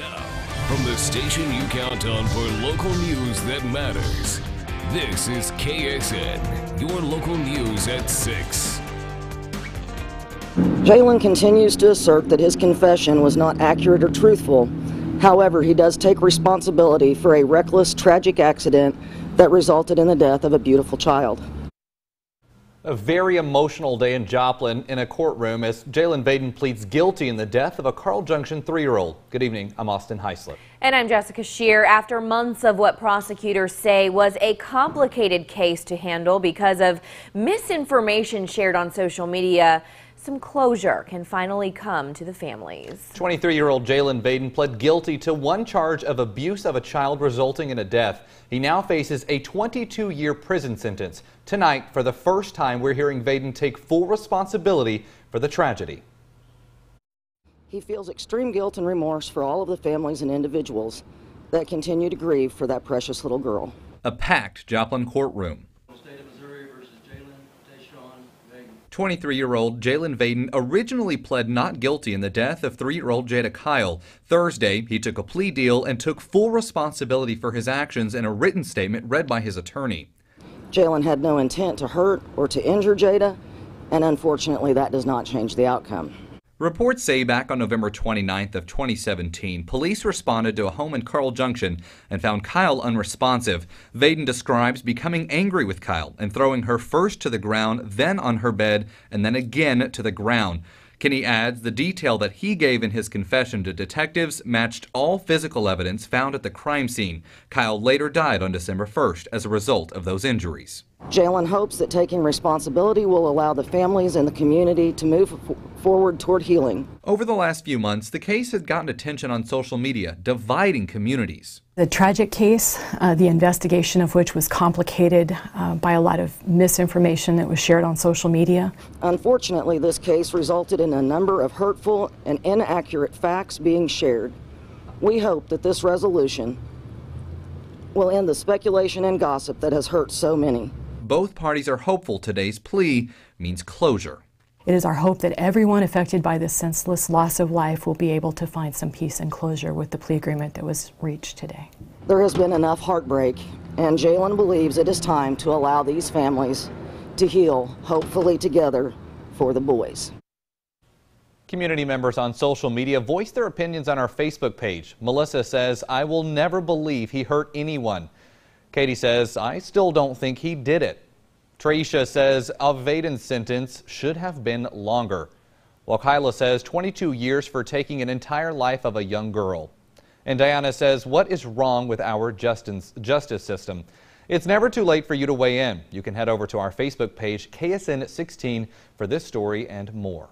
Now, from the station you count on for local news that matters, this is KSN, your local news at 6. Jalen continues to assert that his confession was not accurate or truthful. However, he does take responsibility for a reckless, tragic accident that resulted in the death of a beautiful child. A very emotional day in Joplin in a courtroom as Jalen Vaden pleads guilty in the death of a Carl Junction 3-year-old. Good evening, I'm Austin Heislip. And I'm Jessica Shear. After months of what prosecutors say was a complicated case to handle because of misinformation shared on social media, some closure can finally come to the families. 23-year-old Jalen Vaden pled guilty to one charge of abuse of a child resulting in a death. He now faces a 22-year prison sentence. Tonight, for the first time, we're hearing Vaden take full responsibility for the tragedy. He feels extreme guilt and remorse for all of the families and individuals that continue to grieve for that precious little girl. A packed Joplin courtroom. 23-year-old Jalen Vaden originally pled not guilty in the death of 3-year-old Jada Kyle. Thursday, he took a plea deal and took full responsibility for his actions in a written statement read by his attorney. Jalen had no intent to hurt or to injure Jada, and unfortunately that does not change the outcome. Reports say back on November 29th of 2017, police responded to a home in Carl Junction and found Kyle unresponsive. Vaden describes becoming angry with Kyle and throwing her first to the ground, then on her bed, and then again to the ground. Kinney adds the detail that he gave in his confession to detectives matched all physical evidence found at the crime scene. Kyle later died on December 1st as a result of those injuries. Jalen hopes that taking responsibility will allow the families and the community to move forward toward healing. Over the last few months, the case has gotten attention on social media, dividing communities. The tragic case, the investigation of which was complicated by a lot of misinformation that was shared on social media. Unfortunately, this case resulted in a number of hurtful and inaccurate facts being shared. We hope that this resolution will end the speculation and gossip that has hurt so many. Both parties are hopeful today's plea means closure. It is our hope that everyone affected by this senseless loss of life will be able to find some peace and closure with the plea agreement that was reached today. There has been enough heartbreak, and Jalen believes it is time to allow these families to heal, hopefully together, for the boys. Community members on social media voiced their opinions on our Facebook page. Melissa says, "I will never believe he hurt anyone." Katie says, "I still don't think he did it." Traisha says, Vaden's sentence should have been longer. While Kyla says 22 years for taking an entire life of a young girl. And Diana says, what is wrong with our justice system? It's never too late for you to weigh in. You can head over to our Facebook page, KSN 16, for this story and more.